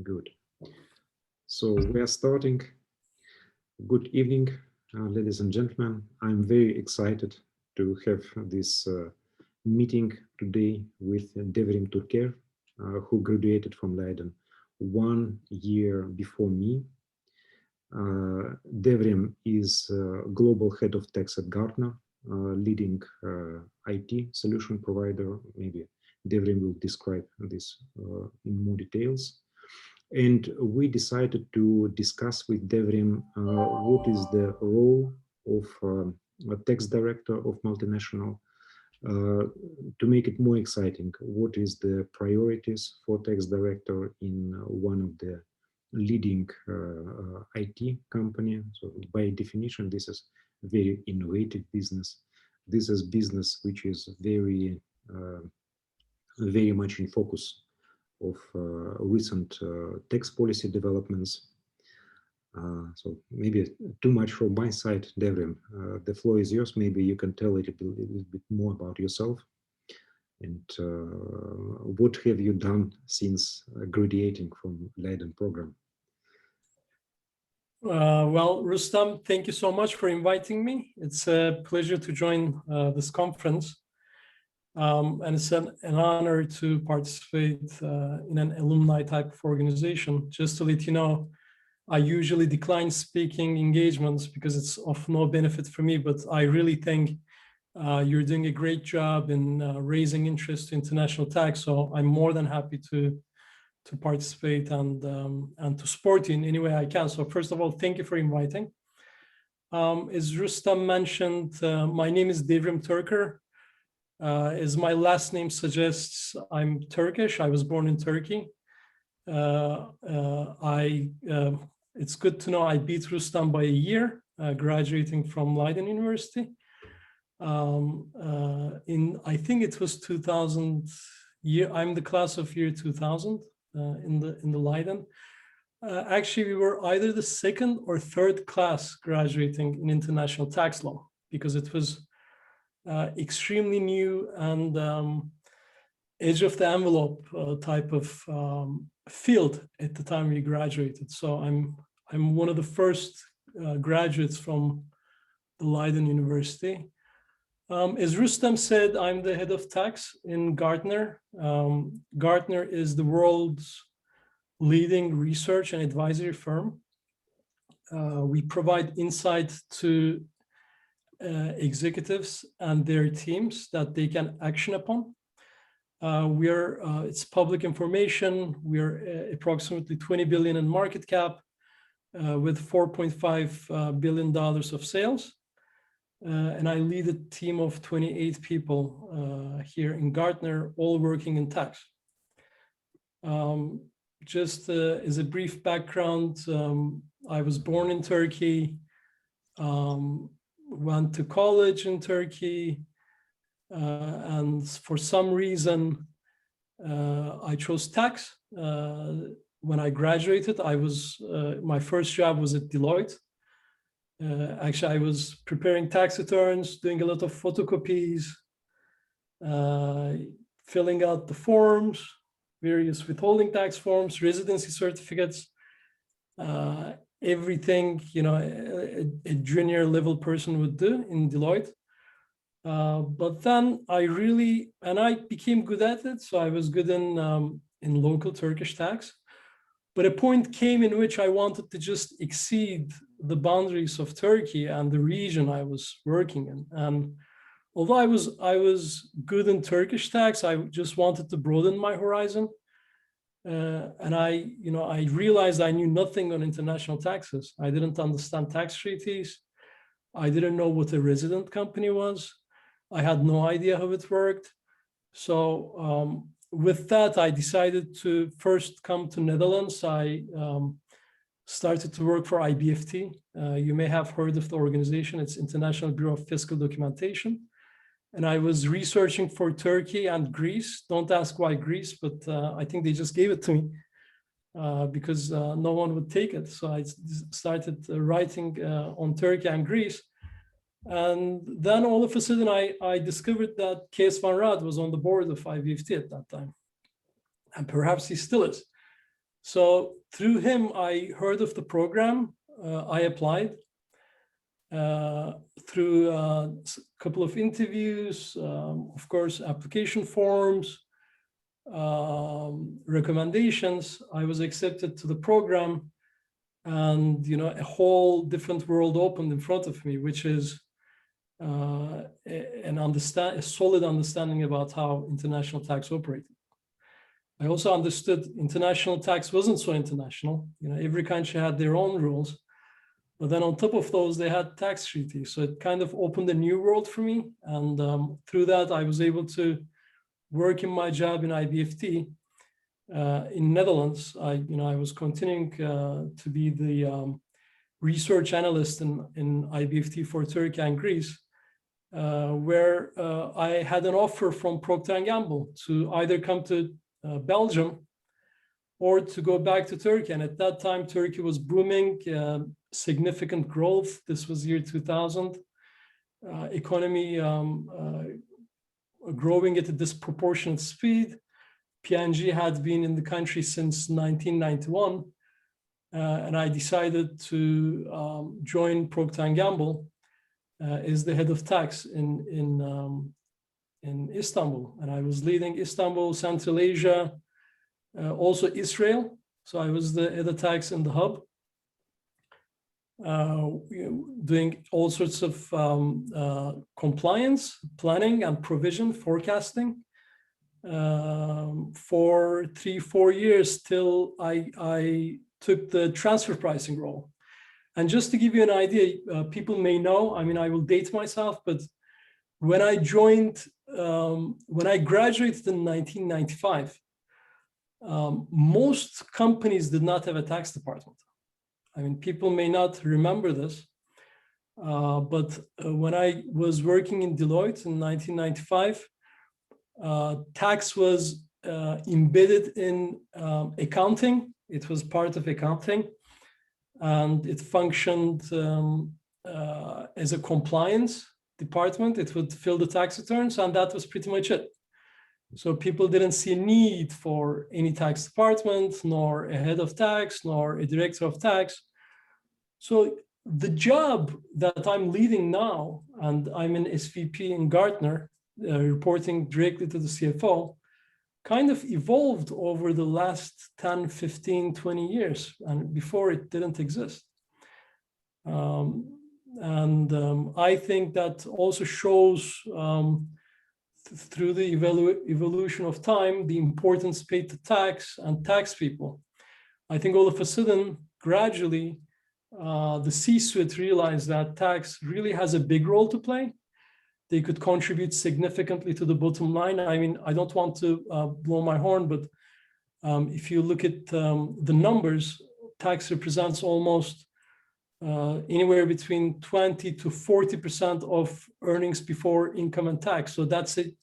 Good. So we are starting. Good evening, ladies and gentlemen. I'm very excited to have this meeting today with Devrim Turker, who graduated from Leiden 1 year before me. Devrim is global head of tax at Gartner, leading IT solution provider. Maybe Devrim will describe this in more details. And we decided to discuss with Devrim what is the role of a tax director of multinational to make it more exciting. What is the priorities for tax director in one of the leading IT company? So by definition, this is very innovative business. This is business which is very much in focus of recent tax policy developments. So maybe too much from my side, Devrim. The floor is yours. Maybe you can tell a little bit more about yourself and what have you done since graduating from Leiden program? Well, Rustam, thank you so much for inviting me. It's a pleasure to join this conference. And it's an honor to participate in an alumni type of organization. Just to let you know, I usually decline speaking engagements because it's of no benefit for me, but I really think you're doing a great job in raising interest in international tax. So I'm more than happy to participate and to support you in any way I can. So first of all, thank you for inviting. As Rustam mentioned, my name is Devrim Turker. As my last name suggests, I'm Turkish. I was born in Turkey. It's good to know I beat Rustam by a year, graduating from Leiden University. I think it was 2000 year. I'm the class of year 2000 in the Leiden. Actually, we were either the second or third class graduating in international tax law because it was extremely new and edge of the envelope type of field at the time we graduated. So I'm one of the first graduates from the Leiden University. As Rustam said, I'm the head of tax in Gartner. Gartner is the world's leading research and advisory firm. We provide insight to executives and their teams that they can action upon. It's public information. We're approximately 20 billion in market cap with $4.5 billion of sales. And I lead a team of 28 people here in Gartner, all working in tax. Just as a brief background, I was born in Turkey, went to college in Turkey, and for some reason, I chose tax. When I graduated, my first job was at Deloitte. Actually, I was preparing tax returns, doing a lot of photocopies, filling out the forms, various withholding tax forms, residency certificates, everything a junior level person would do in Deloitte. But then I became good at it. So I was good in local Turkish tax. But a point came in which I wanted to just exceed the boundaries of Turkey and the region I was working in. And although I was good in Turkish tax, I just wanted to broaden my horizon. And I realized I knew nothing on international taxes. I didn't understand tax treaties. I didn't know what a resident company was. I had no idea how it worked. So with that, I decided to first come to Netherlands. I started to work for IBFT. You may have heard of the organization. It's International Bureau of Fiscal Documentation. And I was researching for Turkey and Greece. Don't ask why Greece, but I think they just gave it to me because no one would take it. So I started writing on Turkey and Greece. And then all of a sudden, I discovered that Kees van Raad was on the board of IBFT at that time. And perhaps he still is. So through him, I heard of the program. I applied through a couple of interviews, of course, application forms, recommendations. I was accepted to the program, and a whole different world opened in front of me, which is a solid understanding about how international tax operated. I also understood international tax wasn't so international. Every country had their own rules, but then on top of those, they had tax treaties. So it kind of opened a new world for me. And through that, I was able to work in my job in IBFT in Netherlands. I was continuing to be the research analyst in IBFT for Turkey and Greece, where I had an offer from Procter & Gamble to either come to Belgium or to go back to Turkey. And at that time, Turkey was booming, significant growth. This was year 2000. Economy growing at a disproportionate speed. P&G had been in the country since 1991. And I decided to join Procter & Gamble as the head of tax in Istanbul. And I was leading Istanbul, Central Asia, also Israel. So I was the head of tax in the hub, doing all sorts of compliance, planning and provision, forecasting for 3-4 years till I took the transfer pricing role. And just to give you an idea, people may know, I will date myself, but when I joined, when I graduated in 1995, most companies did not have a tax department. People may not remember this, but when I was working in Deloitte in 1995, tax was embedded in accounting. It was part of accounting, and it functioned as a compliance department. It would fill the tax returns, and that was pretty much it. So people didn't see a need for any tax department, nor a head of tax, nor a director of tax. So the job that I'm leading now, and I'm an SVP in Gartner, reporting directly to the CFO, kind of evolved over the last 10, 15, 20 years. And before, it didn't exist. I think that also shows through the evolution of time, the importance paid to tax and tax people. I think all of a sudden, gradually, the C-suite realized that tax really has a big role to play. They could contribute significantly to the bottom line. I don't want to blow my horn, but if you look at the numbers, tax represents almost anywhere between 20 to 40% of earnings before income and tax. So that's the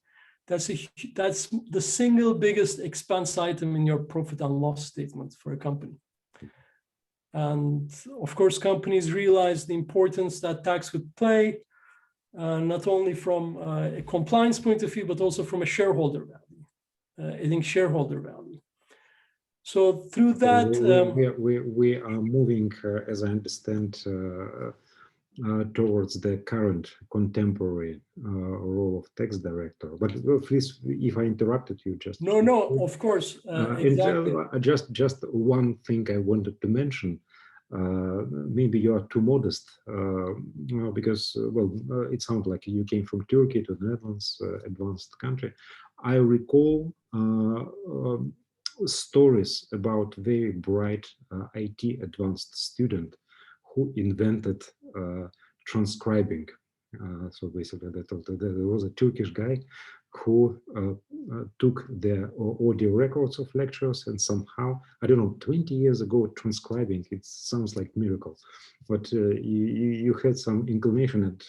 single biggest expense item in your profit and loss statement for a company. And of course, companies realize the importance that tax would play, not only from a compliance point of view, but also from a shareholder value, adding shareholder value. So through that, we are moving, as I understand, towards the current contemporary role of tax director. But please, if I interrupted you, just no, of course, exactly. And, just one thing I wanted to mention. Maybe you are too modest because, it sounds like you came from Turkey to the Netherlands, advanced country. I recall stories about very bright IT advanced student who invented transcribing. So basically, there was a Turkish guy who took the audio records of lectures and somehow, I don't know, 20 years ago, transcribing. It sounds like a miracle. But you had some inclination, and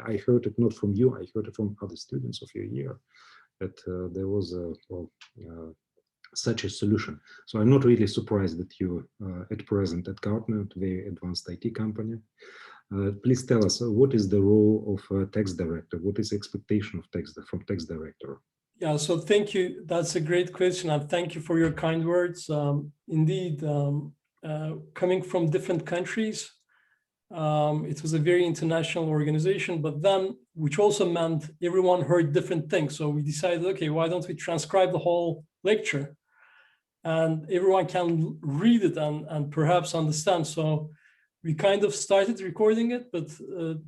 I heard it not from you, I heard it from other students of your year, that there was such a solution. So I'm not really surprised that you at present at Gartner, a very advanced IT company. Please tell us, what is the role of a tax director? What is the expectation of from tax director? Yeah, so thank you. That's a great question, and thank you for your kind words. Indeed, coming from different countries, it was a very international organization, but then, which also meant everyone heard different things. So we decided, okay, why don't we transcribe the whole lecture, and everyone can read it and perhaps understand. So we kind of started recording it, but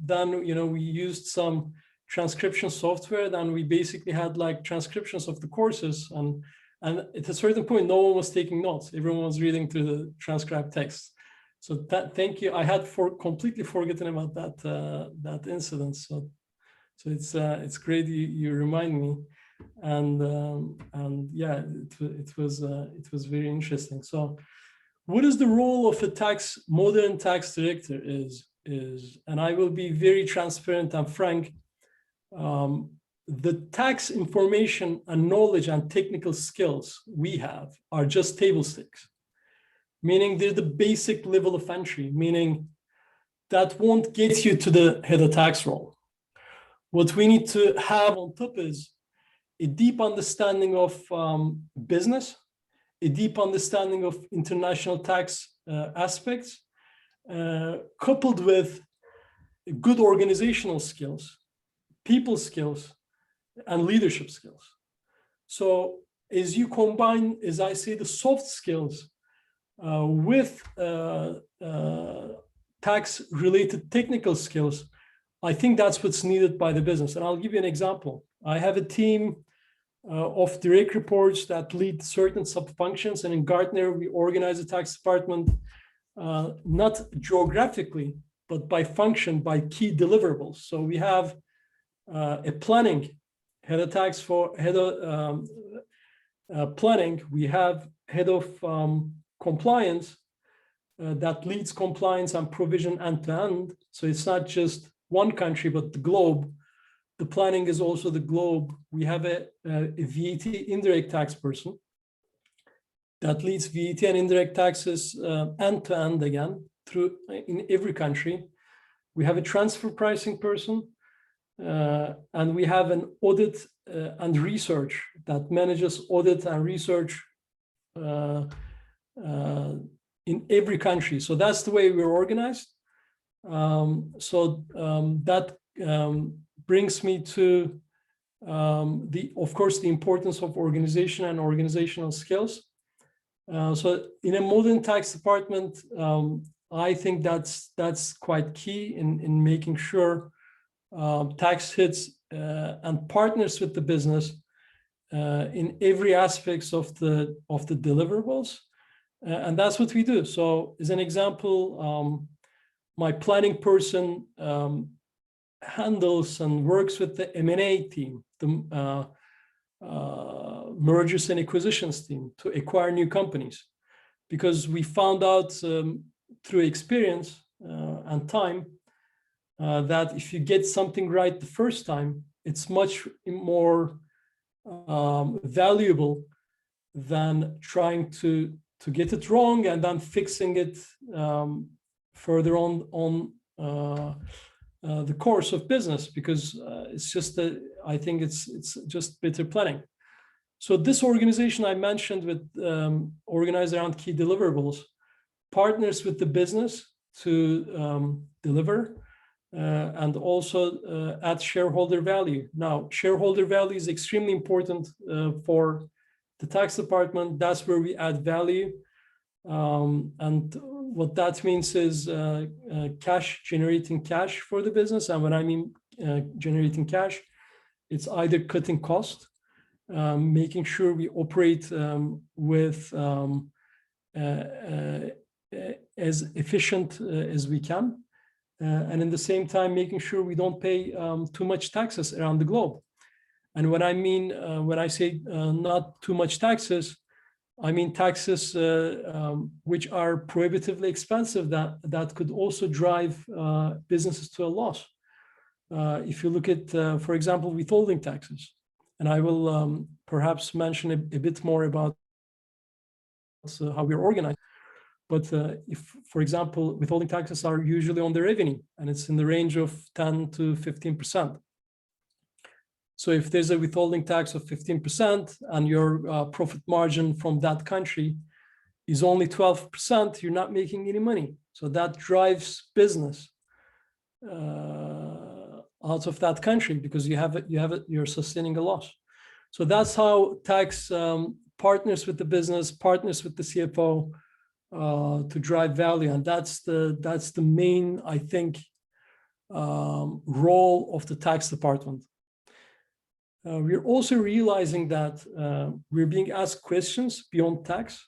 then, you know, we used some transcription software. Then we basically had like transcriptions of the courses, and at a certain point, no one was taking notes. Everyone was reading through the transcribed text. So that, thank you. I had completely forgotten about that incident. So it's great you remind me, and yeah, it was very interesting. So, what is the role of a modern tax director is, and I will be very transparent and frank, the tax information and knowledge and technical skills we have are just table stakes, meaning they're the basic level of entry, meaning that won't get you to the head of tax role. What we need to have on top is a deep understanding of business, a deep understanding of international tax aspects, coupled with good organizational skills, people skills, and leadership skills. So as you combine, as I say, the soft skills with tax-related technical skills, I think that's what's needed by the business. And I'll give you an example. I have a team of direct reports that lead certain sub-functions. And in Gartner, we organize the tax department not geographically, but by function, by key deliverables. So we have a planning, head of tax for head of planning. We have head of compliance that leads compliance and provision end to end. So it's not just one country, but the globe. The planning is also the globe. We have a VAT indirect tax person that leads VAT and indirect taxes end to end again through in every country. We have a transfer pricing person, and we have an audit and research that manages audit and research in every country. So that's the way we're organized. That brings me to of course, the importance of organization and organizational skills. So in a modern tax department, I think that's quite key in making sure tax hits and partners with the business in every aspects of the deliverables, and that's what we do. So as an example, my planning person handles and works with the M&A team, the mergers and acquisitions team, to acquire new companies, because we found out through experience and time that if you get something right the first time, it's much more valuable than trying to get it wrong and then fixing it further on the course of business, because it's just I think it's just better planning. So this organization I mentioned with organized around key deliverables partners with the business to deliver and also add shareholder value. Now, shareholder value is extremely important for the tax department. That's where we add value. And what that means is generating cash for the business. And when I mean generating cash, it's either cutting cost, making sure we operate with as efficient as we can, and in the same time making sure we don't pay too much taxes around the globe. And when I mean when I say not too much taxes, I mean taxes which are prohibitively expensive, that could also drive businesses to a loss. If you look at, for example, withholding taxes, and I will perhaps mention a bit more about how we're organized. But if, for example, withholding taxes are usually on the revenue, and it's in the range of 10 to 15%. So if there's a withholding tax of 15% and your profit margin from that country is only 12%, you're not making any money. So that drives business out of that country because you're sustaining a loss. So that's how tax partners with the business, partners with the CFO to drive value, and that's the main, I think, role of the tax department. We're also realizing that we're being asked questions beyond tax,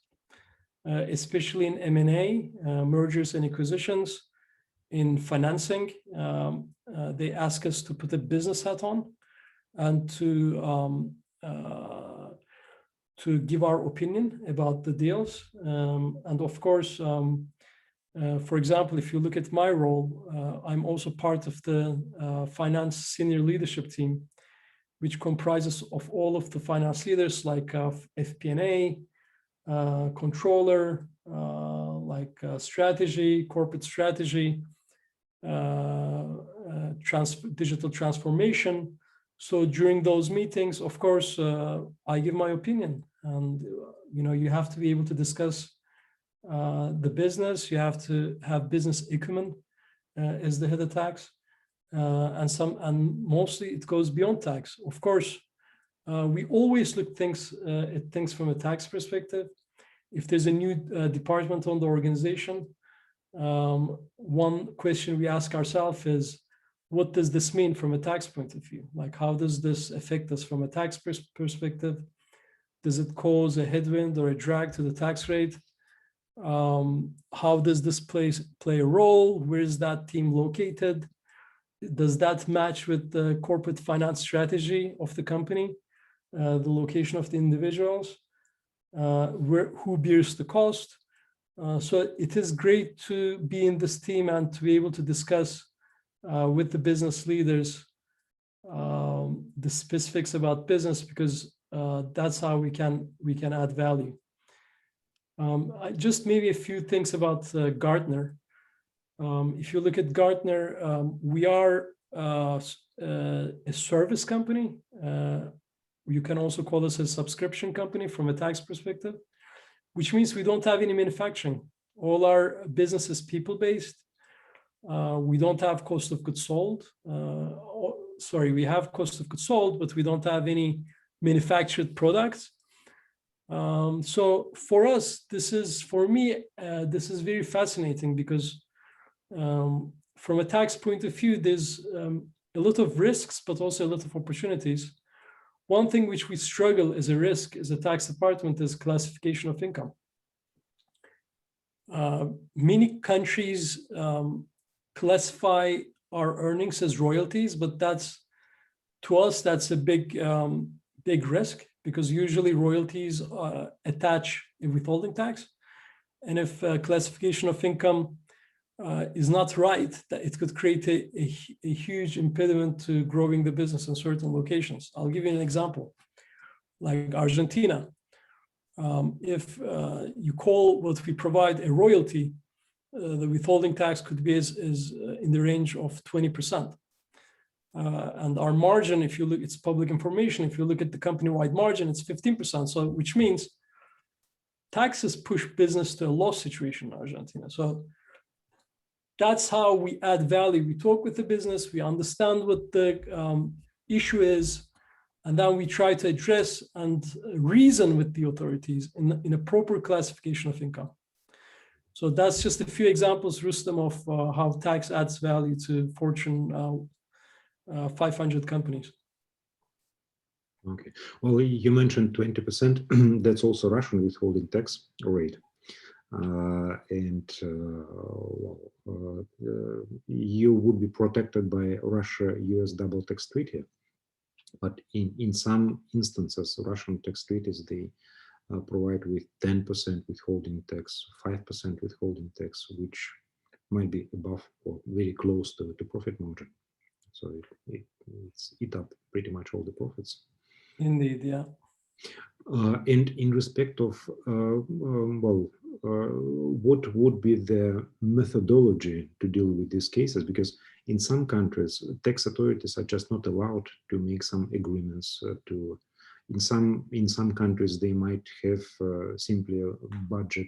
especially in M&A, mergers and acquisitions, in financing. They ask us to put a business hat on and to give our opinion about the deals. And of course, for example, if you look at my role, I'm also part of the finance senior leadership team, which comprises of all of the finance leaders like FP&A, controller, like strategy, corporate strategy, digital transformation. So during those meetings, of course, I give my opinion, and you have to be able to discuss the business. You have to have business acumen as the head of tax, and mostly it goes beyond tax. Of course, we always look at things from a tax perspective. If there's a new department on the organization, one question we ask ourselves is, what does this mean from a tax point of view? Like, how does this affect us from a tax perspective? Does it cause a headwind or a drag to the tax rate? How does this play a role? Where is that team located? Does that match with the corporate finance strategy of the company? The location of the individuals? Who bears the cost? So it is great to be in this team and to be able to discuss with the business leaders the specifics about business, because that's how we can add value. Just maybe a few things about Gartner. If you look at Gartner, we are a service company. You can also call us a subscription company from a tax perspective, which means we don't have any manufacturing. All our business is people-based. We don't have cost of goods sold. We have cost of goods sold, but we don't have any manufactured products. So for us, this is very fascinating because from a tax point of view, there's a lot of risks, but also a lot of opportunities. One thing which we struggle as a risk as a tax department is classification of income. Many countries classify our earnings as royalties, but to us that's a big risk, because usually royalties attach a withholding tax, and if classification of income is not right, that it could create a huge impediment to growing the business in certain locations. I'll give you an example, like Argentina. If you call what we provide a royalty, the withholding tax could be is in the range of 20%. And our margin, if you look, it's public information. If you look at the company-wide margin, it's 15%. So, which means taxes push business to a loss situation in Argentina. So that's how we add value. We talk with the business, we understand what the issue is, and then we try to address and reason with the authorities in a proper classification of income. So that's just a few examples, Rustam, of how tax adds value to Fortune 500 companies. Okay. Well, you mentioned 20%. That's also Russian withholding tax rate. You would be protected by Russia-US double tax treaty. But in some instances, Russian tax treaties, they provide with 10% withholding tax, 5% withholding tax, which might be above or very close to profit margin. So it's eat up pretty much all the profits. Indeed, yeah. And in respect of, what would be the methodology to deal with these cases? Because in some countries, tax authorities are just not allowed to make some agreements in some countries, they might have simply a budget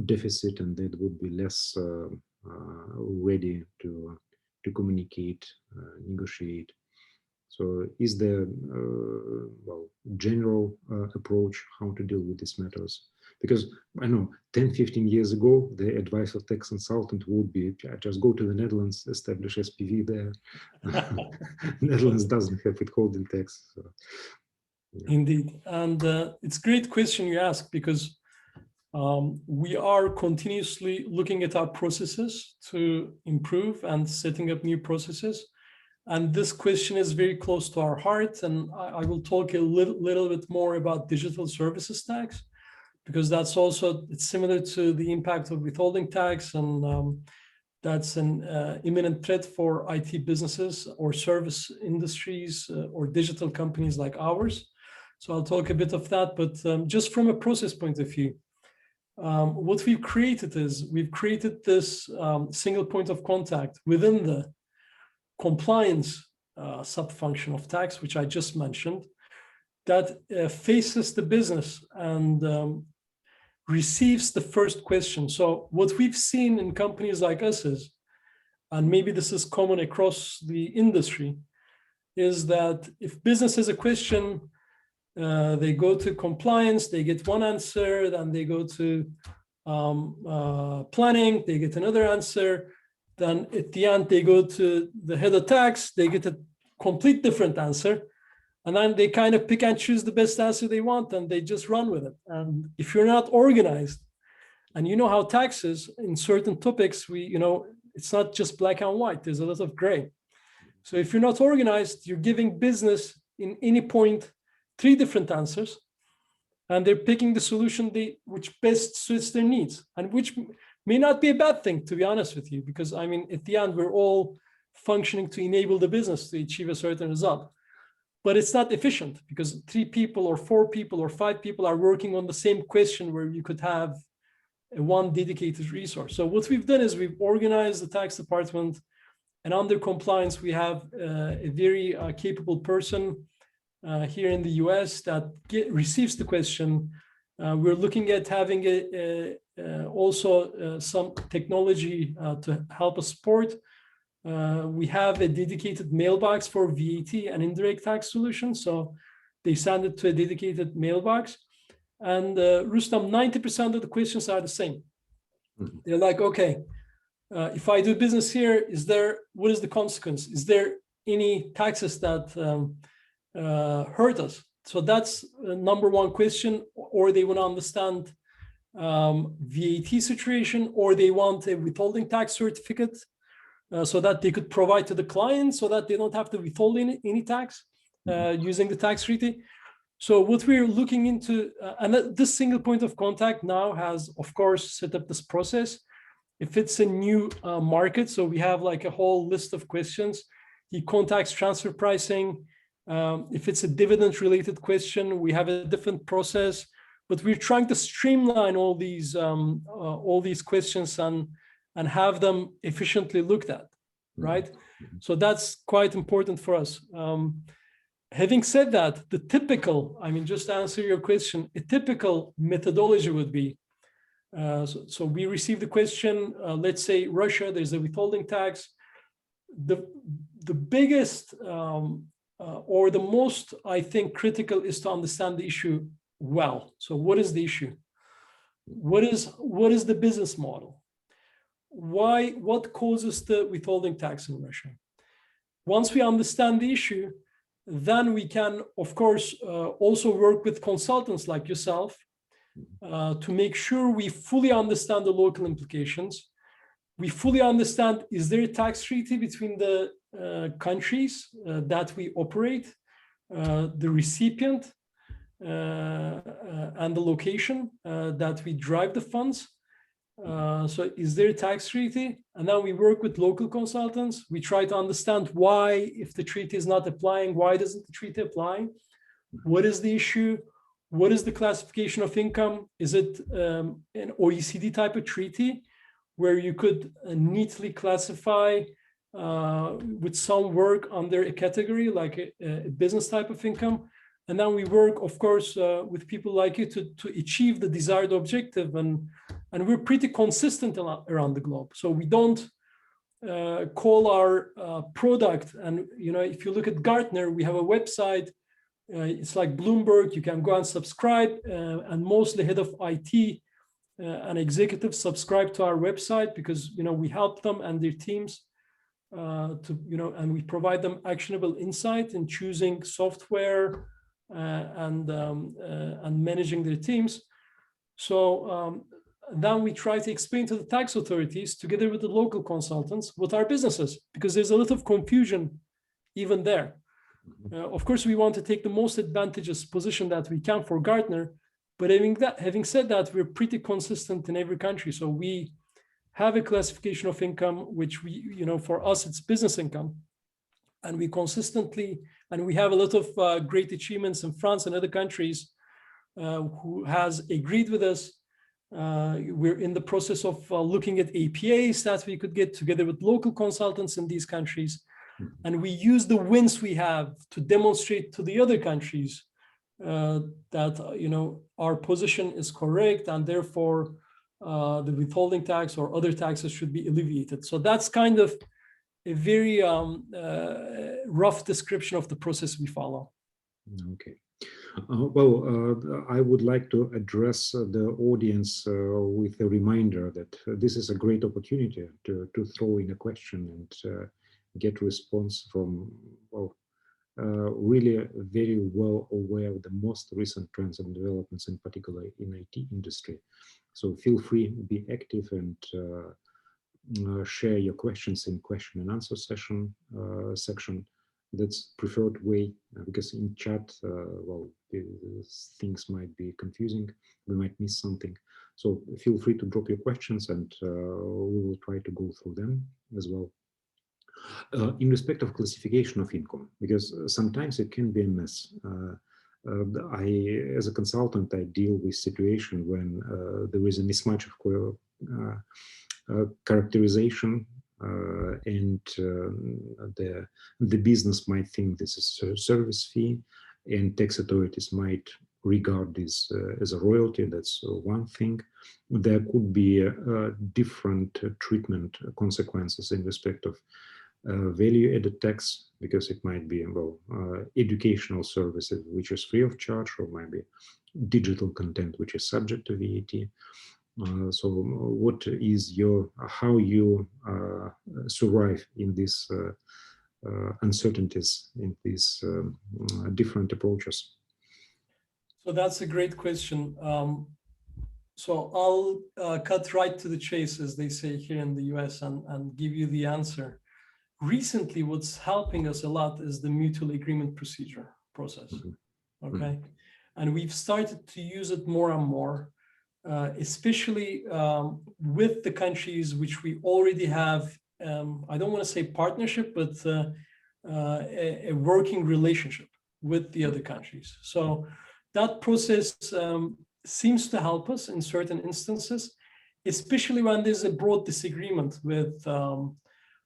deficit, and that would be less ready to communicate, negotiate. So is there general approach how to deal with these matters? Because I know 10, 15 years ago, the advice of tax consultant would be just go to the Netherlands, establish SPV there. Netherlands doesn't have withholding tax. So, yeah. Indeed. And it's a great question you ask, because we are continuously looking at our processes to improve and setting up new processes. And this question is very close to our heart. And I will talk a little bit more about digital services tax, because that's also, it's similar to the impact of withholding tax. And that's an imminent threat for IT businesses or service industries or digital companies like ours. So I'll talk a bit of that, but just from a process point of view, what we've created is we've created this single point of contact within the compliance sub-function of tax, which I just mentioned, that faces the business and receives the first question. So what we've seen in companies like us is, and maybe this is common across the industry, is that if business has a question, they go to compliance, they get one answer, then they go to planning, they get another answer. Then at the end, they go to the head of tax, they get a complete different answer. And then they kind of pick and choose the best answer they want, and they just run with it. And if you're not organized, and you know how taxes in certain topics, it's not just black and white, there's a lot of gray. So if you're not organized, you're giving business in any point 3 different answers, and they're picking the solution which best suits their needs, and which may not be a bad thing, to be honest with you, because I mean, at the end, we're all functioning to enable the business to achieve a certain result. But it's not efficient, because 3 people or 4 people or 5 people are working on the same question where you could have one dedicated resource. So what we've done is we've organized the tax department, and under compliance, we have a very capable person here in the US that receives the question. We're looking at having also some technology to help us support. We have a dedicated mailbox for VAT and indirect tax solutions. So they send it to a dedicated mailbox. And Rustam, 90% of the questions are the same. They're like, okay, if I do business here, what is the consequence? Is there any taxes that hurt us? So that's number one question. Or they want to understand VAT situation, or they want a withholding tax certificate so that they could provide to the client so that they don't have to withhold any tax using the tax treaty. So what we're looking into, and this single point of contact now has, of course, set up this process. If it's a new market, so we have like a whole list of questions. He contacts transfer pricing. If it's a dividend-related question, we have a different process. But we're trying to streamline all these questions and have them efficiently looked at, right? So that's quite important for us. Having said that, the typical, just to answer your question, a typical methodology would be, so we receive the question, let's say Russia, there's a withholding tax. The biggest or the most, I think, critical is to understand the issue well. So what is the issue? What is the business model? What causes the withholding tax in Russia? Once we understand the issue, then we can, of course, also work with consultants like yourself to make sure we fully understand the local implications. We fully understand, is there a tax treaty between the countries that we operate, the recipient, and the location that we drive the funds? So is there a tax treaty? And then we work with local consultants. We try to understand why, if the treaty is not applying, why doesn't the treaty apply? What is the issue? What is the classification of income? Is it an OECD type of treaty where you could neatly classify with some work under a category like a business type of income. And then we work, of course, with people like you to achieve the desired objective. And we're pretty consistent around the globe. So we don't call our product. And, you know, if you look at Gartner, we have a website. It's like Bloomberg. You can go and subscribe. And mostly head of IT and executives subscribe to our website because, you know, we help them and their teams to, you know, and we provide them actionable insight in choosing software and managing their teams. So then we try to explain to the tax authorities together with the local consultants what our business is, because there's a lot of confusion even there. Of course, we want to take the most advantageous position that we can for Gartner, but having said that, we're pretty consistent in every country. So we have a classification of income, which we, you know, for us, it's business income. And we consistently, and we have a lot of great achievements in France and other countries who has agreed with us. We're in the process of looking at APAs that we could get together with local consultants in these countries. And we use the wins we have to demonstrate to the other countries that, you know, our position is correct and therefore the withholding tax or other taxes should be alleviated. So that's kind of a very rough description of the process we follow. Okay. I would like to address the audience with a reminder that this is a great opportunity to throw in a question and get response from, well, really very well aware of the most recent trends and developments, in particular in IT industry. So feel free, be active and share your questions in question and answer section. That's preferred way, because in chat, well, things might be confusing. We might miss something. So feel free to drop your questions and we will try to go through them as well. In respect of classification of income, because sometimes it can be a mess. As a consultant, I deal with situation when there is a mismatch of characterization and the business might think this is a service fee, and tax authorities might regard this as a royalty. That's one thing. There could be different treatment consequences in respect of value-added tax, because it might be, well, educational services which is free of charge, or maybe digital content which is subject to VAT. So what is how you survive in these uncertainties, in these different approaches? So that's a great question. So I'll cut right to the chase, as they say here in the US, and give you the answer. Recently, what's helping us a lot is the mutual agreement procedure process, okay? And we've started to use it more and more, especially with the countries which we already have, I don't want to say partnership, but a working relationship with the other countries. So that process seems to help us in certain instances, especially when there's a broad disagreement with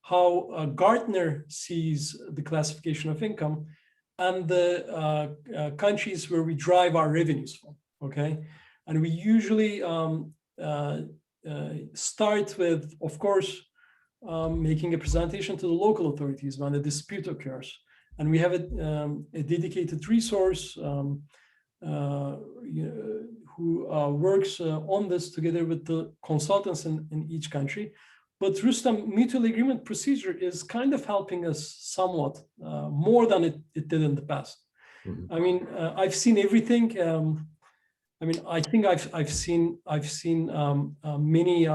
how Gartner sees the classification of income and the countries where we drive our revenues from, okay? And we usually start with, of course, making a presentation to the local authorities when a dispute occurs. And we have a dedicated resource who works on this together with the consultants in each country. But Rustam, mutual agreement procedure is kind of helping us somewhat more than it did in the past. I mean, I've seen everything. I mean, I think I've seen many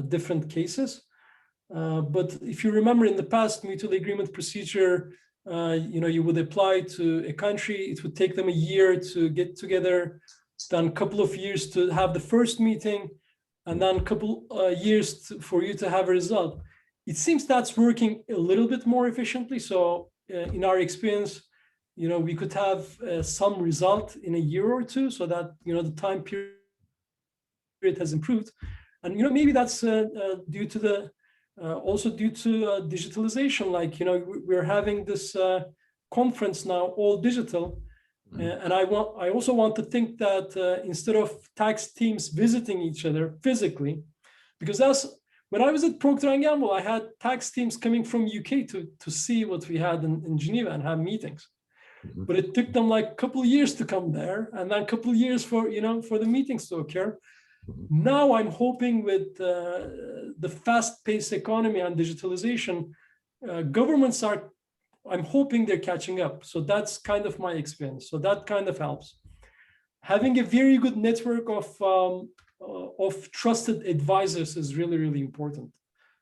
different cases. But if you remember, in the past, mutual agreement procedure, you would apply to a country. It would take them a year to get together, then a couple of years to have the first meeting, and then a couple years for you to have a result. It seems that's working a little bit more efficiently. So in our experience, we could have some result in a year or two, so that, the time period has improved. And, maybe that's due to the also due to digitalization. Like, we're having this conference now all digital. And I also want to think that instead of tax teams visiting each other physically, because that's when I was at Procter & Gamble, I had tax teams coming from UK to see what we had in Geneva and have meetings. But it took them like a couple of years to come there, and then a couple of years for the meetings to occur. Now I'm hoping with the fast-paced economy and digitalization, governments I'm hoping they're catching up. So that's kind of my experience. So that kind of helps. Having a very good network of trusted advisors is really, really important.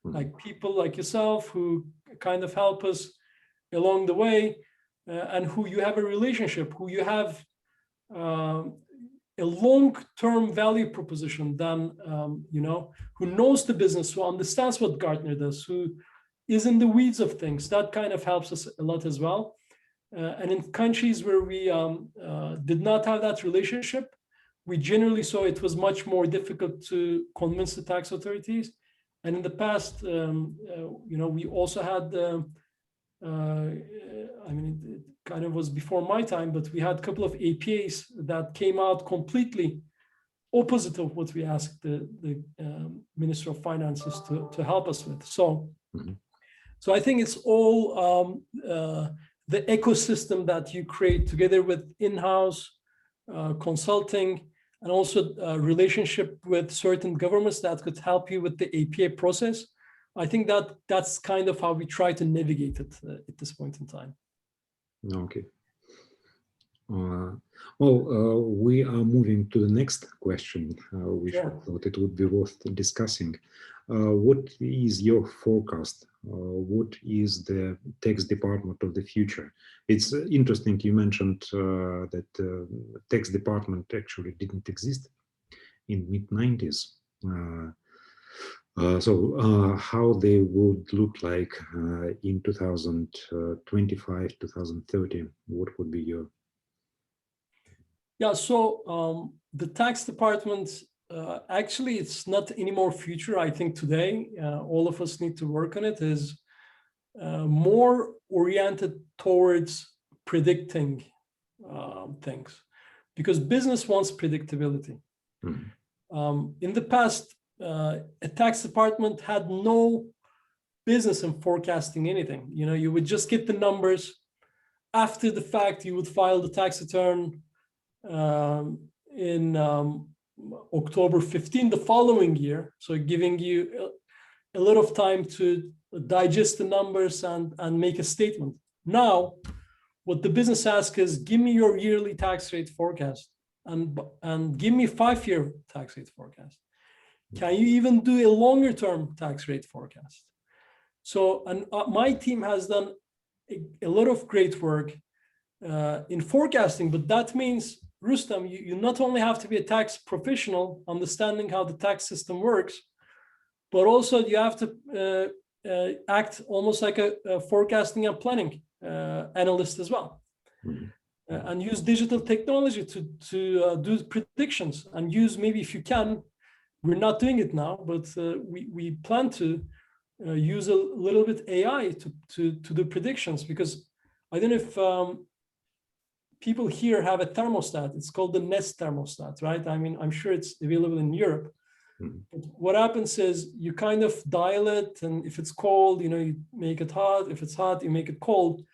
Like people like yourself who kind of help us along the way, and who you have a relationship, who you have a long-term value proposition, then who knows the business, who understands what Gartner does, who is in the weeds of things. That kind of helps us a lot as well. And in countries where we did not have that relationship, we generally saw it was much more difficult to convince the tax authorities. And in the past, we also had, it kind of was before my time, but we had a couple of APAs that came out completely opposite of what we asked the Minister of Finances to help us with. So, so I think it's all the ecosystem that you create together with in-house consulting, and also a relationship with certain governments that could help you with the APA process. I think that's kind of how we try to navigate it at this point in time. Okay. We are moving to the next question, which I thought it would be worth discussing. What is your forecast? What is the tax department of the future? It's interesting you mentioned that the tax department actually didn't exist in mid-90s. So how they would look like in 2025, 2030? What would be your... Yeah, so the tax department, actually, it's not anymore future. I think today, all of us need to work on it, is more oriented towards predicting things, because business wants predictability. In the past, a tax department had no business in forecasting anything. You would just get the numbers. After the fact, you would file the tax return in October 15 the following year, so giving you a lot of time to digest the numbers and make a statement. Now, what the business asks is, give me your yearly tax rate forecast and give me 5-year tax rate forecast. Can you even do a longer term tax rate forecast? So, and my team has done a lot of great work in forecasting, but that means, Rustam, you not only have to be a tax professional, understanding how the tax system works, but also you have to act almost like a forecasting and planning analyst as well. And use digital technology to do predictions, and use, maybe if you can, we're not doing it now, but we plan to use a little bit AI to do predictions, because I don't know if people here have a thermostat. It's called the Nest thermostat, right? I mean, I'm sure it's available in Europe. But what happens is you kind of dial it, and if it's cold, you make it hot. If it's hot, you make it cold.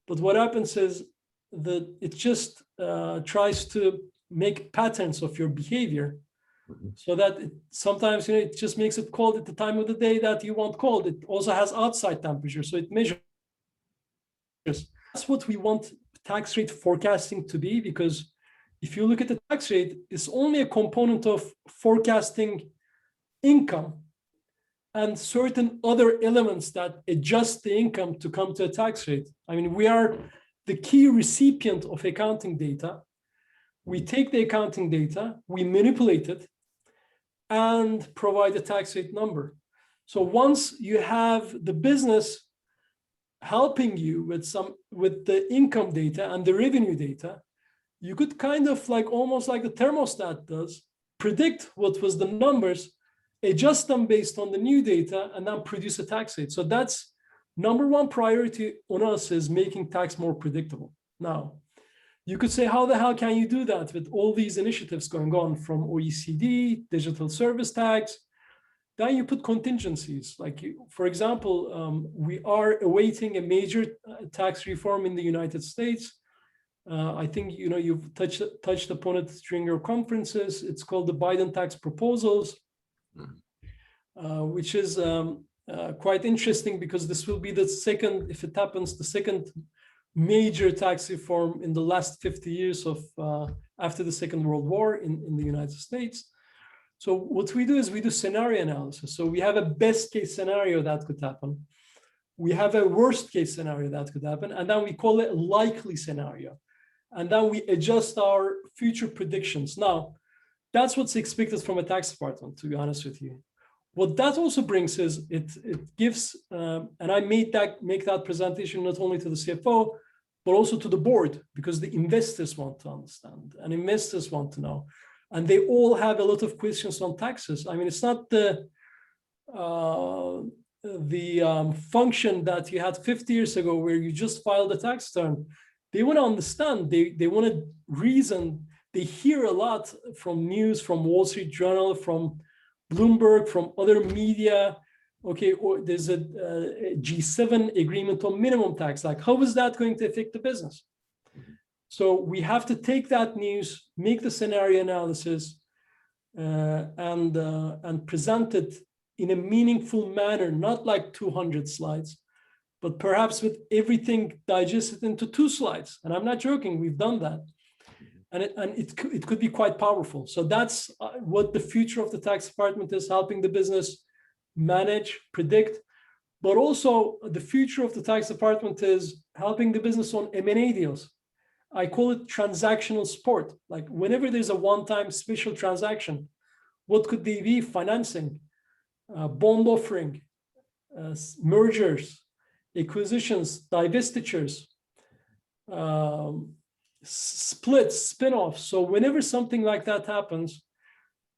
But what happens is that it just tries to make patterns of your behavior, so that sometimes it just makes it cold at the time of the day that you want cold. It also has outside temperature, so it measures. That's what we want tax rate forecasting to be, because if you look at the tax rate, it's only a component of forecasting income and certain other elements that adjust the income to come to a tax rate. I mean, we are the key recipient of accounting data. We take the accounting data, we manipulate it, and provide a tax rate number. So once you have the business helping you with the income data and the revenue data, you could kind of, like almost like the thermostat does, predict what was the numbers adjust them based on the new data, and then produce a tax rate. So that's number one priority on us, is making tax more predictable. Now, you could say, how the hell can you do that with all these initiatives going on from OECD, digital service tax? Then you put contingencies. Like, for example, we are awaiting a major tax reform in the United States. I think you've touched upon it during your conferences. It's called the Biden tax proposals, which is quite interesting, because this will be the second, if it happens, the second major tax reform in the last 50 years of after the Second World War in the United States. So what we do is we do scenario analysis. So we have a best case scenario that could happen. We have a worst case scenario that could happen, and then we call it a likely scenario. And then we adjust our future predictions. Now, that's what's expected from a tax department, to be honest with you. What that also brings is it gives, and I make that presentation not only to the CFO, but also to the board, because the investors want to understand and investors want to know. And they all have a lot of questions on taxes. I mean, it's not the function that you had 50 years ago where you just filed a tax return. They want to understand, they want to reason. They hear a lot from news, from Wall Street Journal, from Bloomberg, from other media. Okay, or there's a G7 agreement on minimum tax. Like, how is that going to affect the business? So we have to take that news, make the scenario analysis, and present it in a meaningful manner, not like 200 slides, but perhaps with everything digested into 2 slides. And I'm not joking, we've done that. And it could be quite powerful. So that's what the future of the tax department is, helping the business manage, predict. But also the future of the tax department is helping the business on M&A deals. I call it transactional support. Like, whenever there's a one-time special transaction, what could they be? Financing, bond offering, mergers, acquisitions, divestitures, splits, spin-offs. So whenever something like that happens,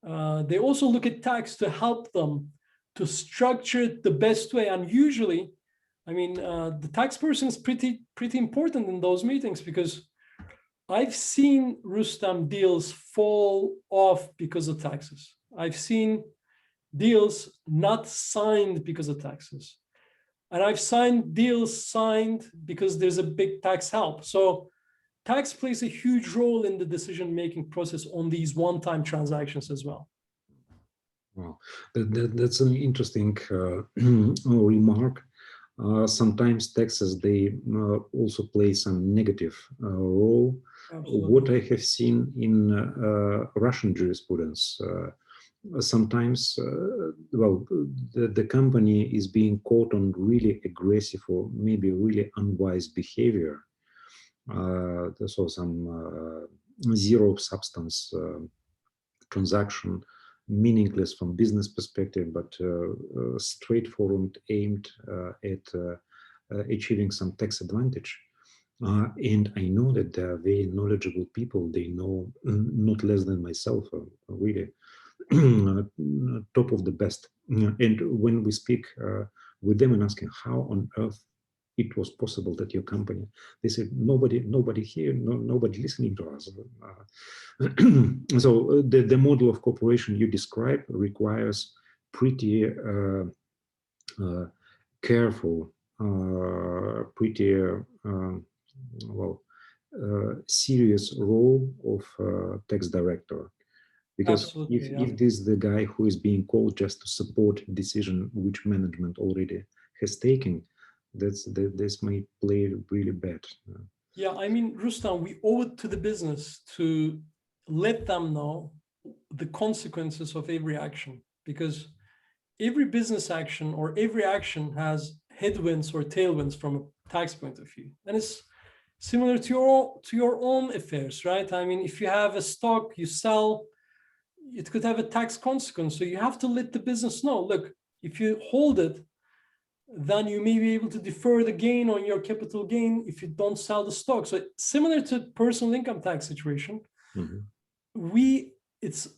they also look at tax to help them to structure it the best way. And usually, I mean, the tax person is pretty important in those meetings, because I've seen, Rustam, deals fall off because of taxes. I've seen deals not signed because of taxes. And I've seen deals signed because there's a big tax help. So tax plays a huge role in the decision-making process on these one-time transactions as well. Wow, that's an interesting remark. Sometimes taxes, they also play some negative role. Absolutely. What I have seen in Russian jurisprudence, sometimes, well, the company is being caught on really aggressive or maybe really unwise behavior. So some zero substance transaction, meaningless from business perspective, but straightforward, aimed at achieving some tax advantage. And I know that they are very knowledgeable people. They know not less than myself, really top of the best. And when we speak with them and asking how on earth it was possible that your company, they said, nobody here, nobody listening to us. So the model of cooperation you describe requires pretty careful, pretty serious role of tax director. Because if this is the guy who is being called just to support decision which management already has taken, this may play really bad. Yeah, I mean, Rustam, we owe it to the business to let them know the consequences of every action, because every business action or every action has headwinds or tailwinds from a tax point of view. And it's similar to your own affairs, right? I mean, if you have a stock you sell, it could have a tax consequence. So you have to let the business know, look, if you hold it, then you may be able to defer the gain on your capital gain if you don't sell the stock. So similar to personal income tax situation, it's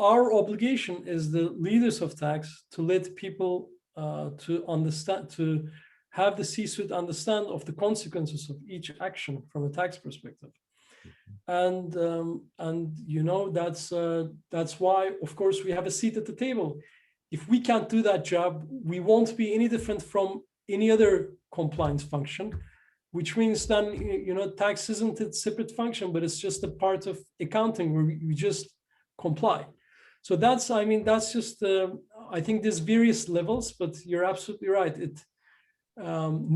our obligation as the leaders of tax to let people to understand, to have the C-suite understand of the consequences of each action from a tax perspective. And you know, that's why, of course, we have a seat at the table. If we can't do that job, we won't be any different from any other compliance function, which means then, you know, tax isn't a separate function, but it's just a part of accounting where we just comply. So that's, I mean, that's just, I think there's various levels, but you're absolutely right. It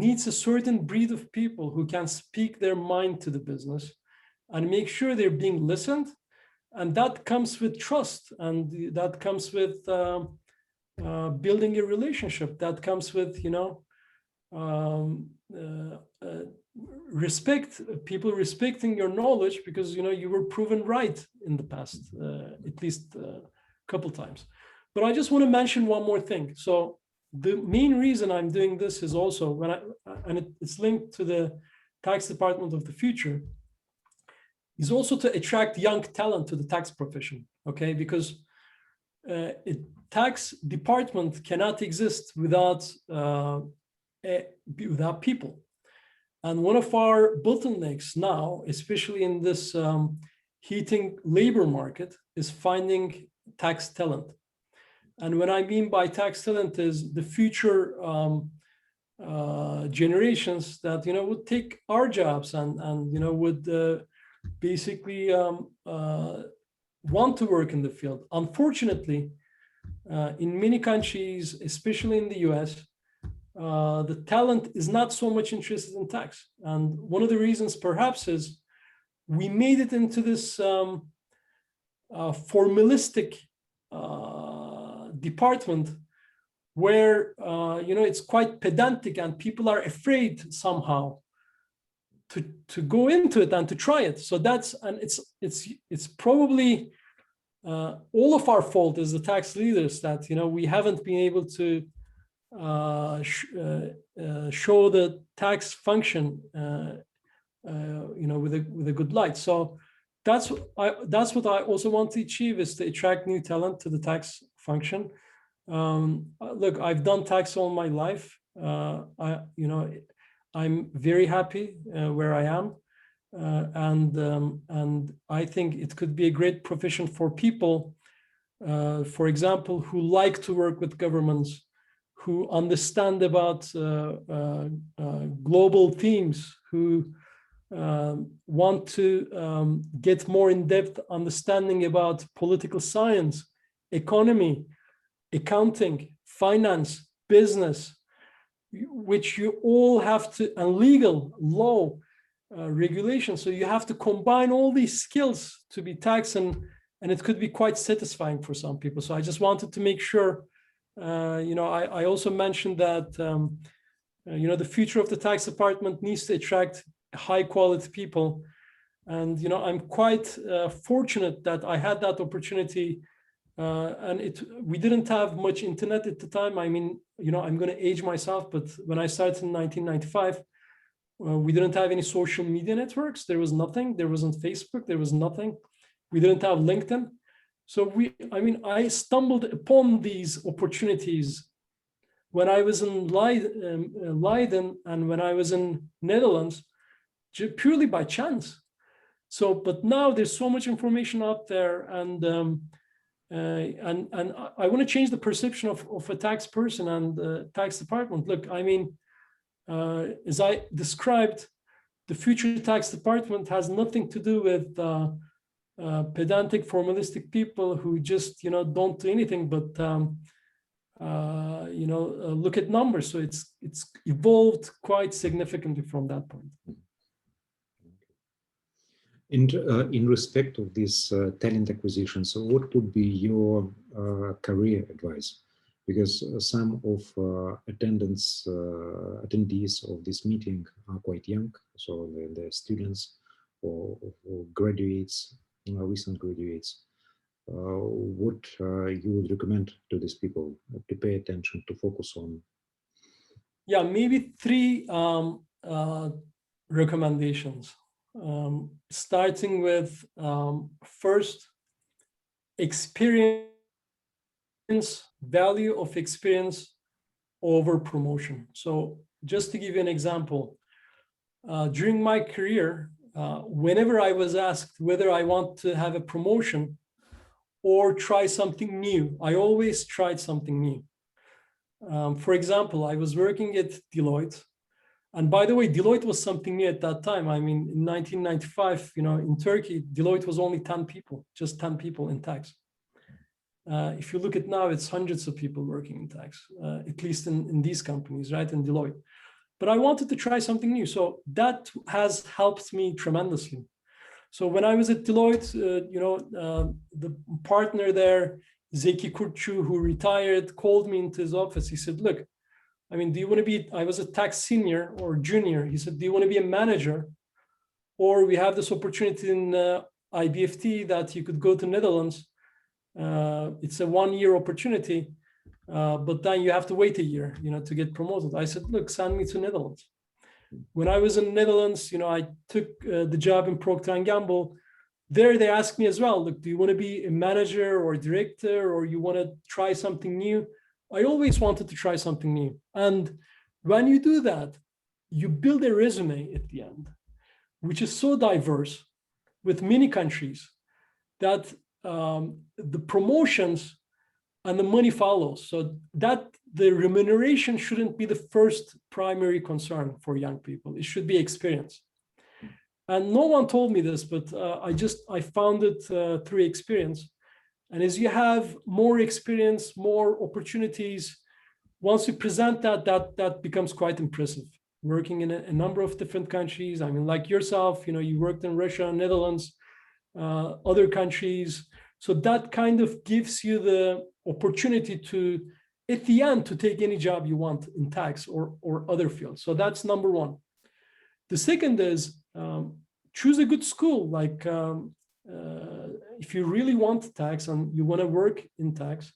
needs a certain breed of people who can speak their mind to the business and make sure they're being listened. And that comes with trust, and that comes with building a relationship. That comes with, you know, respect, people respecting your knowledge because, you know, you were proven right in the past, at least a couple times. But I just want to mention one more thing. So the main reason I'm doing this is also when it's linked to the tax department of the future, is also to attract young talent to the tax profession. Okay, because tax department cannot exist without without people. And one of our bottlenecks now, especially in this heating labor market, is finding tax talent. And what I mean by tax talent is the future generations that, you know, would take our jobs and you know, would basically want to work in the field. Unfortunately, in many countries, especially in the US, the talent is not so much interested in tax. And one of the reasons perhaps is we made it into this formalistic department where, you know, it's quite pedantic and people are afraid somehow to go into it and to try it. So that's, and it's probably all of our fault as the tax leaders that, you know, we haven't been able to show the tax function, you know, with a good light. So that's what I also want to achieve, is to attract new talent to the tax function. Look, I've done tax all my life. You know, I'm very happy where I am, and I think it could be a great profession for people, for example, who like to work with governments, who understand about global themes, who want to get more in-depth understanding about political science, economy, accounting, finance, business, which you all have to, and legal, law, regulation. So you have to combine all these skills to be tax, and it could be quite satisfying for some people. So I just wanted to make sure, you know, I also mentioned that, you know, the future of the tax department needs to attract high quality people. And, you know, I'm quite fortunate that I had that opportunity. And we didn't have much internet at the time. I mean, you know, I'm going to age myself, but when I started in 1995, we didn't have any social media networks. There was nothing. There wasn't Facebook. There was nothing. We didn't have LinkedIn. So I stumbled upon these opportunities when I was in Leiden and when I was in Netherlands, purely by chance. So, but now there's so much information out there, and I want to change the perception of a tax person and the tax department. Look, I mean, as I described, the future tax department has nothing to do with pedantic, formalistic people who just, you know, don't do anything but you know, look at numbers. So it's evolved quite significantly from that point. And in respect of this talent acquisition, so what would be your career advice? Because some of attendees of this meeting are quite young, so they're students or graduates, recent graduates. What you would recommend to these people to pay attention, to focus on? Yeah, maybe three recommendations. Starting with first, experience, value of experience over promotion. So just to give you an example, during my career, whenever I was asked whether I want to have a promotion or try something new, I always tried something new. For example, I was working at Deloitte. And by the way, Deloitte was something new at that time. I mean, in 1995, in Turkey, Deloitte was only 10 people, just 10 people in tax. If you look at now, it's hundreds of people working in tax, at least in these companies, right, in Deloitte. But I wanted to try something new. So that has helped me tremendously. So when I was at Deloitte, the partner there, Zeki Kurtçu, who retired, called me into his office. He said, look, I mean, do you want to be, I was a tax senior or junior. He said, do you want to be a manager? Or we have this opportunity in IBFT that you could go to Netherlands. It's a 1-year opportunity, but then you have to wait a year, to get promoted. I said, look, send me to Netherlands. When I was in Netherlands, I took the job in Procter & Gamble. There, they asked me as well, look, do you want to be a manager or a director, or you want to try something new? I always wanted to try something new. And when you do that, you build a resume at the end, which is so diverse with many countries that the promotions and the money follows. So that the remuneration shouldn't be the first primary concern for young people. It should be experience. And no one told me this, but I found it through experience. And as you have more experience, more opportunities, once you present that becomes quite impressive. Working in a number of different countries. I mean, like yourself, you worked in Russia, Netherlands, other countries. So that kind of gives you the opportunity to, at the end, to take any job you want in tax or other fields. So that's number one. The second is choose a good school. Like if you really want tax and you want to work in tax,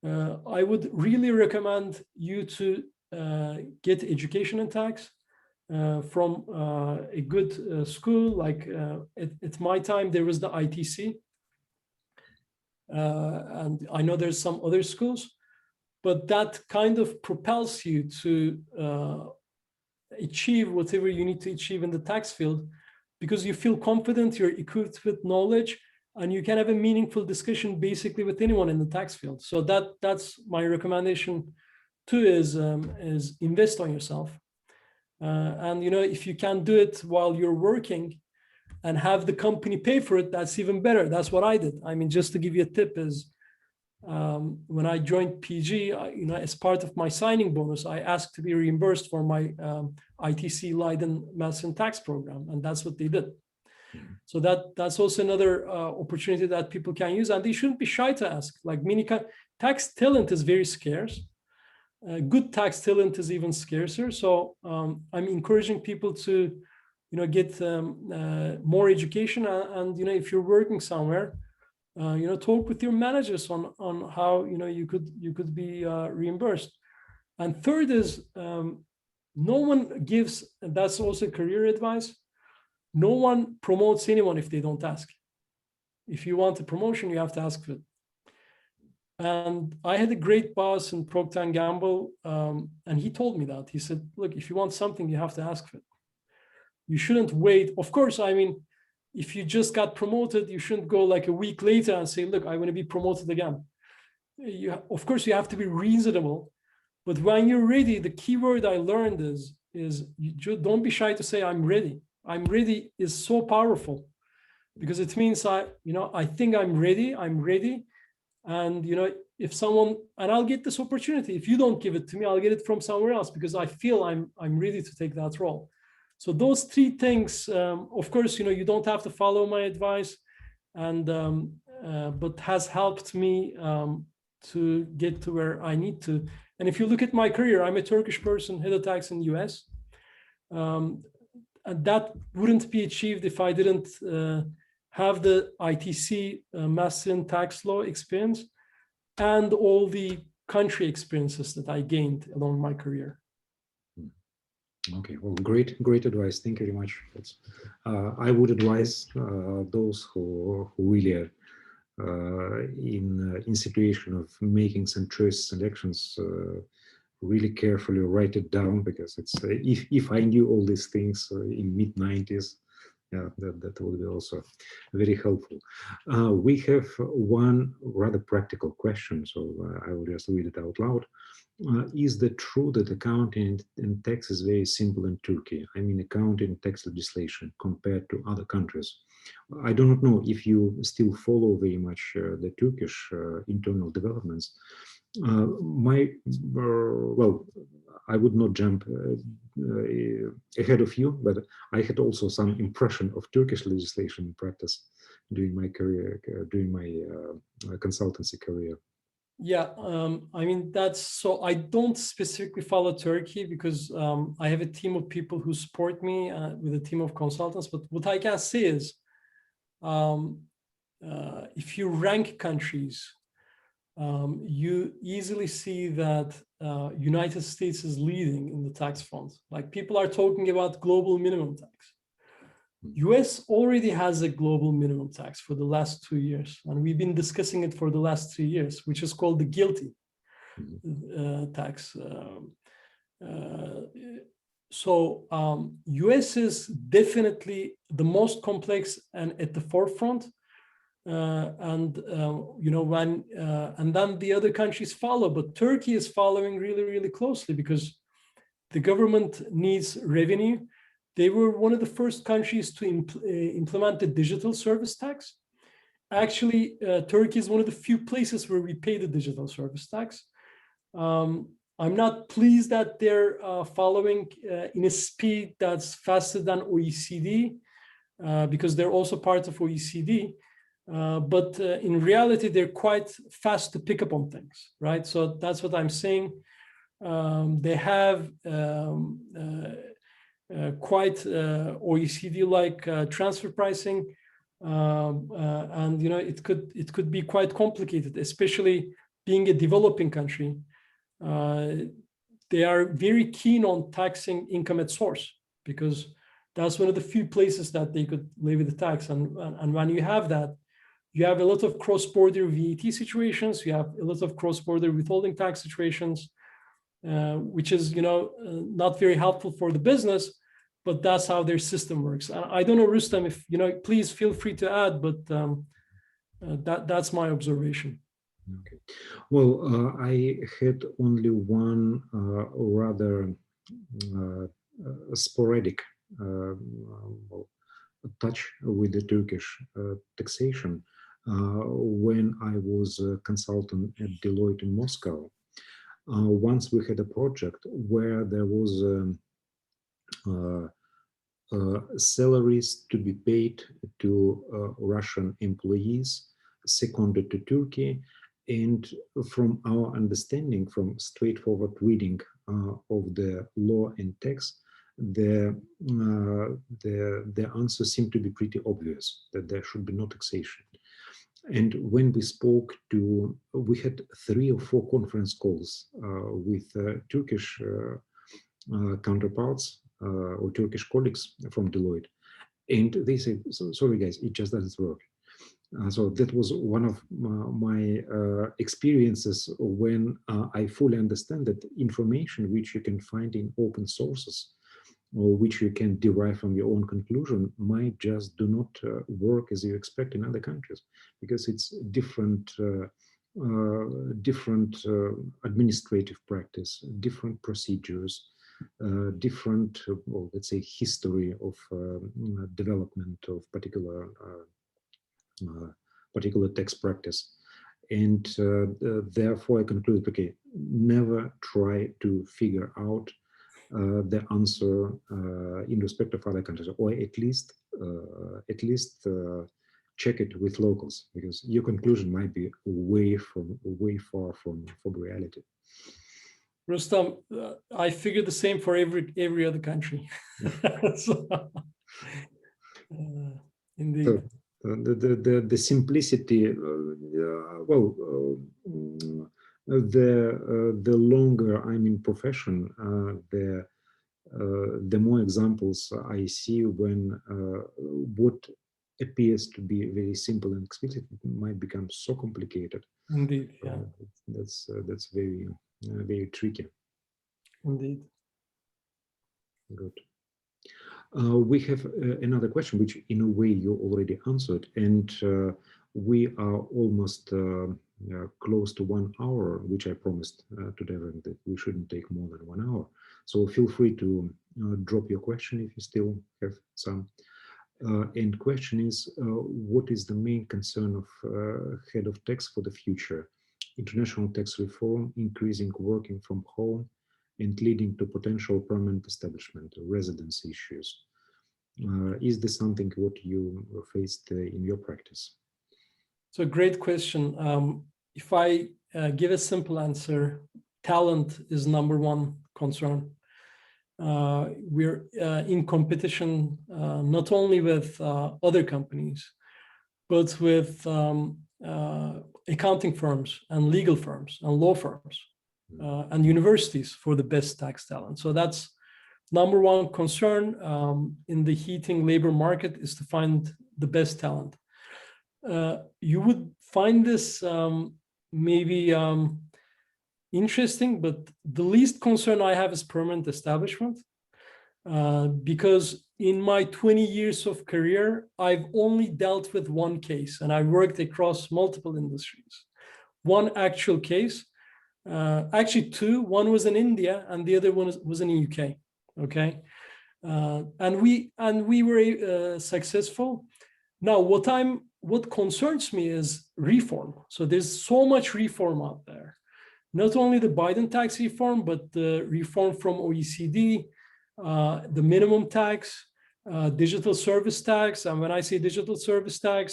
I would really recommend you to get education in tax from a good school. Like at my time, there was the ITC. And I know there's some other schools, but that kind of propels you to achieve whatever you need to achieve in the tax field, because you feel confident, you're equipped with knowledge, and you can have a meaningful discussion basically with anyone in the tax field. So that's my recommendation too, is invest on yourself. And if you can do it while you're working and have the company pay for it, that's even better. That's what I did. I mean, just to give you a tip is, when I joined PG, as part of my signing bonus, I asked to be reimbursed for my ITC Leiden Master in Tax program, and that's what they did. So that's also another opportunity that people can use, and they shouldn't be shy to ask. Like tax talent is very scarce. Good tax talent is even scarcer. So I'm encouraging people to, get more education, and if you're working somewhere, talk with your managers on how you could be reimbursed. And third is no one gives, and that's also career advice, no one promotes anyone if they don't ask. If you want a promotion, you have to ask for it. And I had a great boss in Procter & Gamble, and he told me that. He said, look, if you want something, you have to ask for it. You shouldn't wait. Of course, I mean, if you just got promoted, you shouldn't go like a week later and say, look, I want to be promoted again. Of course, you have to be reasonable. But when you're ready, the key word I learned is you don't be shy to say, I'm ready. I'm ready is so powerful, because it means I think I'm ready. And, if someone, and I'll get this opportunity. If you don't give it to me, I'll get it from somewhere else, because I feel I'm ready to take that role. So those three things, of course, you don't have to follow my advice, and but has helped me to get to where I need to. And if you look at my career, I'm a Turkish person, head of tax in the US. And that wouldn't be achieved if I didn't have the ITC Master in Tax Law experience and all the country experiences that I gained along my career. Okay, well, great advice. Thank you very much. I would advise those who really in situation of making some choice selections, really carefully write it down, because it's if I knew all these things in mid-90s, yeah, that would be also very helpful. We have one rather practical question, so I will just read it out loud. Is it true that accounting and tax is very simple in Turkey? I mean, accounting and tax legislation compared to other countries. I do not know if you still follow very much the Turkish internal developments. Well, I would not jump ahead of you, but I had also some impression of Turkish legislation in practice during my career, during my consultancy career. Yeah, I mean, that's so I don't specifically follow Turkey because I have a team of people who support me with a team of consultants. But what I can say is, if you rank countries, you easily see that United States is leading in the tax front. Like, people are talking about global minimum tax. US already has a global minimum tax for the last 2 years, and we've been discussing it for the last 3 years, which is called the GILTI tax. So US is definitely the most complex and at the forefront. You know, when and then the other countries follow, but Turkey is following really, really closely because the government needs revenue. They were one of the first countries to implement the digital service tax. Actually, Turkey is one of the few places where we pay the digital service tax. I'm not pleased that they're following in a speed that's faster than OECD, because they're also part of OECD. But in reality, they're quite fast to pick up on things, right? So that's what I'm saying. They have quite OECD-like transfer pricing, and you know, it could be quite complicated, especially being a developing country. They are very keen on taxing income at source because that's one of the few places that they could levy the tax. And when you have that, you have a lot of cross-border VAT situations. You have a lot of cross-border withholding tax situations, which is, you know, not very helpful for the business, but that's how their system works. I don't know, Rustam, if, you know, please feel free to add, but that's my observation. Okay. Well, I had only one rather sporadic touch with the Turkish taxation when I was a consultant at Deloitte in Moscow. Once we had a project where there was salaries to be paid to Russian employees seconded to Turkey, and from our understanding, from straightforward reading of the law and tax, the answer seemed to be pretty obvious, that there should be no taxation. And when we spoke to, we had 3 or 4 conference calls with Turkish counterparts or Turkish colleagues from Deloitte, and they said, sorry guys, it just doesn't work. So that was one of my experiences when I fully understand that information which you can find in open sources or which you can derive from your own conclusion might just do not work as you expect in other countries, because it's different administrative practice, different procedures, different, well, let's say, history of development of particular tax practice. And therefore I concluded, okay, never try to figure out the answer in respect of other countries, or at least check it with locals, because your conclusion might be way far from reality. Rustam, I figured the same for every other country. So, indeed. So, the simplicity, the longer I'm in profession, the more examples I see when what appears to be very simple and explicit, it might become so complicated. Indeed, yeah. That's very very tricky. Indeed. Good. We have another question, which in a way you already answered, and we are almost close to 1 hour, which I promised to Devrim that we shouldn't take more than 1 hour. So feel free to drop your question if you still have some. And question is, what is the main concern of head of tax for the future? International tax reform, increasing working from home, and leading to potential permanent establishment, residence issues. Is this something what you faced in your practice? So great question. If I give a simple answer, talent is #1 concern. We're in competition not only with other companies, but with accounting firms and legal firms and law firms and universities for the best tax talent. So that's #1 concern in the heating labor market, is to find the best talent. You would find this maybe interesting, but the least concern I have is permanent establishment, because in my 20 years of career, I've only dealt with one case, and I worked across multiple industries. One actual case, actually two. One was in India, and the other one was in the UK. Okay, and we were successful. Now, what concerns me is reform. So there's so much reform out there. Not only the Biden tax reform, but the reform from OECD, the minimum tax, digital service tax. And when I say digital service tax,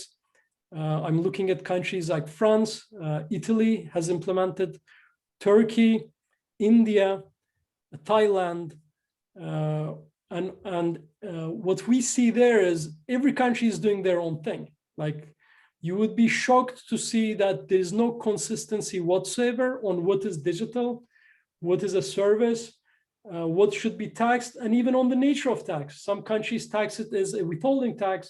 I'm looking at countries like France, Italy has implemented, Turkey, India, Thailand, and what we see there is every country is doing their own thing. Like, you would be shocked to see that there's no consistency whatsoever on what is digital, what is a service, what should be taxed, and even on the nature of tax. Some countries tax it as a withholding tax,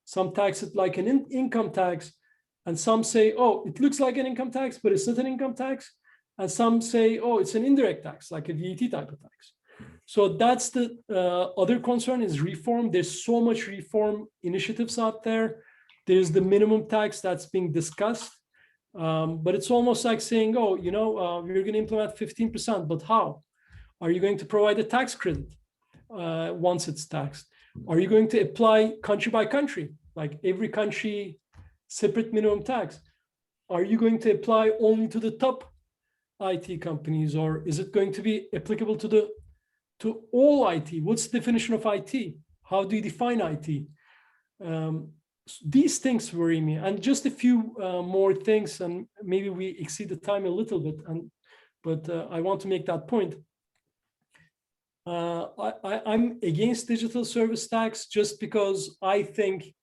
some tax it like an income tax, and some say, oh, it looks like an income tax, but it's not an income tax. And some say, oh, it's an indirect tax, like a VAT type of tax. So that's the other concern, is reform. There's so much reform initiatives out there. There's the minimum tax that's being discussed, but it's almost like saying, oh, you know, we're going to implement 15%, but how? Are you going to provide a tax credit once it's taxed? Are you going to apply country by country, like every country separate minimum tax? Are you going to apply only to the top IT companies, or is it going to be applicable to all IT? What's the definition of IT? How do you define IT? These things worry me. And just a few more things, and maybe we exceed the time a little bit, but I want to make that point. I'm against digital service tax just because I think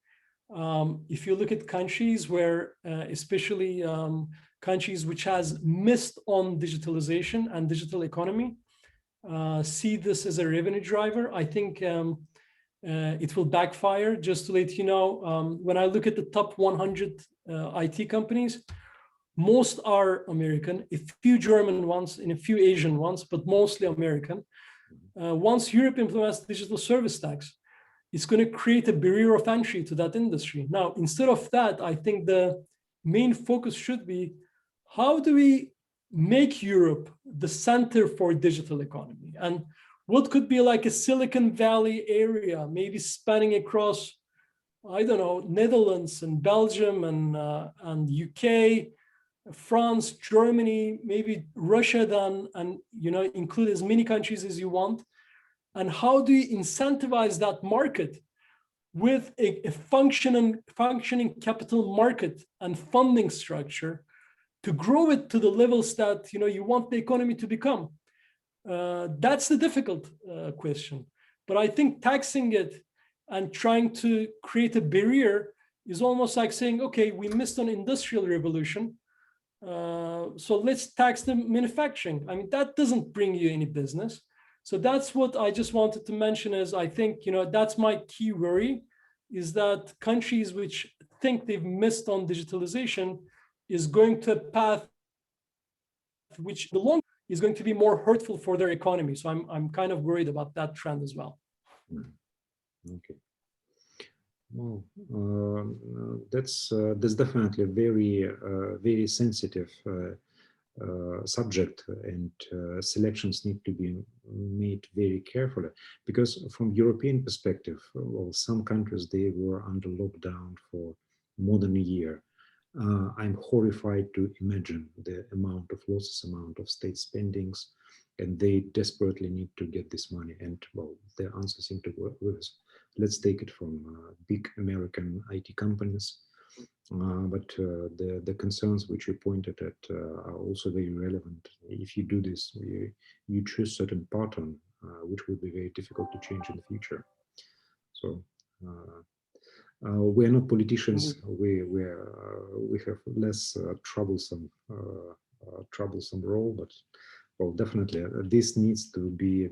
if you look at countries where, especially countries which has missed on digitalization and digital economy, see this as a revenue driver, I think it will backfire. Just to let you know, when I look at the top 100 IT companies, most are American, a few German ones and a few Asian ones, but mostly American. Once Europe implements digital service tax, it's going to create a barrier of entry to that industry. Now, instead of that, I think the main focus should be, how do we make Europe the center for digital economy? And what could be like a Silicon Valley area, maybe spanning across, I don't know, Netherlands and Belgium and UK, France, Germany, maybe Russia, then, and include as many countries as you want. And how do you incentivize that market with a functioning capital market and funding structure to grow it to the levels that you want the economy to become? That's the difficult question. But I think taxing it and trying to create a barrier is almost like saying, okay, we missed an industrial revolution, so let's tax the manufacturing. I mean, that doesn't bring you any business. So that's what I just wanted to mention, is I think, that's my key worry, is that countries which think they've missed on digitalization is going to a path which the long is going to be more hurtful for their economy. So I'm kind of worried about that trend as well. Okay. Well, that's definitely a very sensitive subject, and selections need to be made very carefully, because from European perspective, well, some countries, they were under lockdown for more than a year. I'm horrified to imagine the amount of losses, amount of state spendings, and they desperately need to get this money. And well, the answer seems to work with us. Let's take it from big American IT companies. But the concerns which you pointed at are also very relevant. If you do this, you choose certain pattern, which will be very difficult to change in the future. So we're not politicians. We have less troublesome role, but well, definitely this needs to be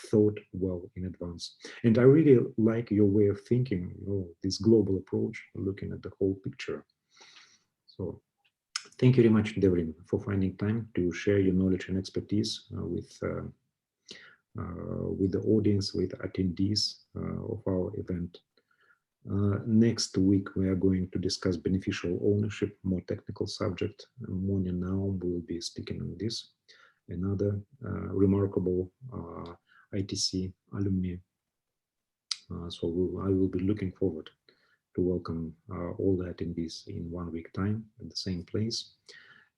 thought well in advance. And I really like your way of thinking, this global approach, looking at the whole picture. So thank you very much, Devrim, for finding time to share your knowledge and expertise with the audience, with attendees of our event. Next week, we are going to discuss beneficial ownership, more technical subject. Monia now will be speaking on this. Another remarkable ITC alumni. So I will be looking forward to welcome all the attendees in 1 week time at the same place.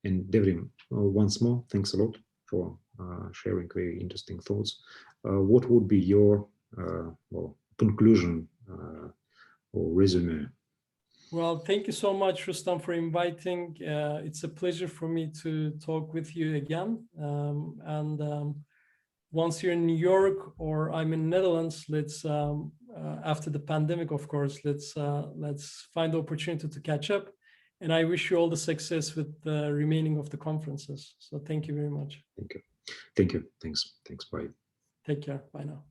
And Devrim, once more, thanks a lot for sharing very interesting thoughts. What would be your conclusion or resume? Well, thank you so much, Rustam, for inviting. It's a pleasure for me to talk with you again. Once you're in New York or I'm in Netherlands, let's after the pandemic, of course, let's find the opportunity to catch up. And I wish you all the success with the remaining of the conferences. So thank you very much. Thank you. Thank you. Thanks. Bye. Take care. Bye now.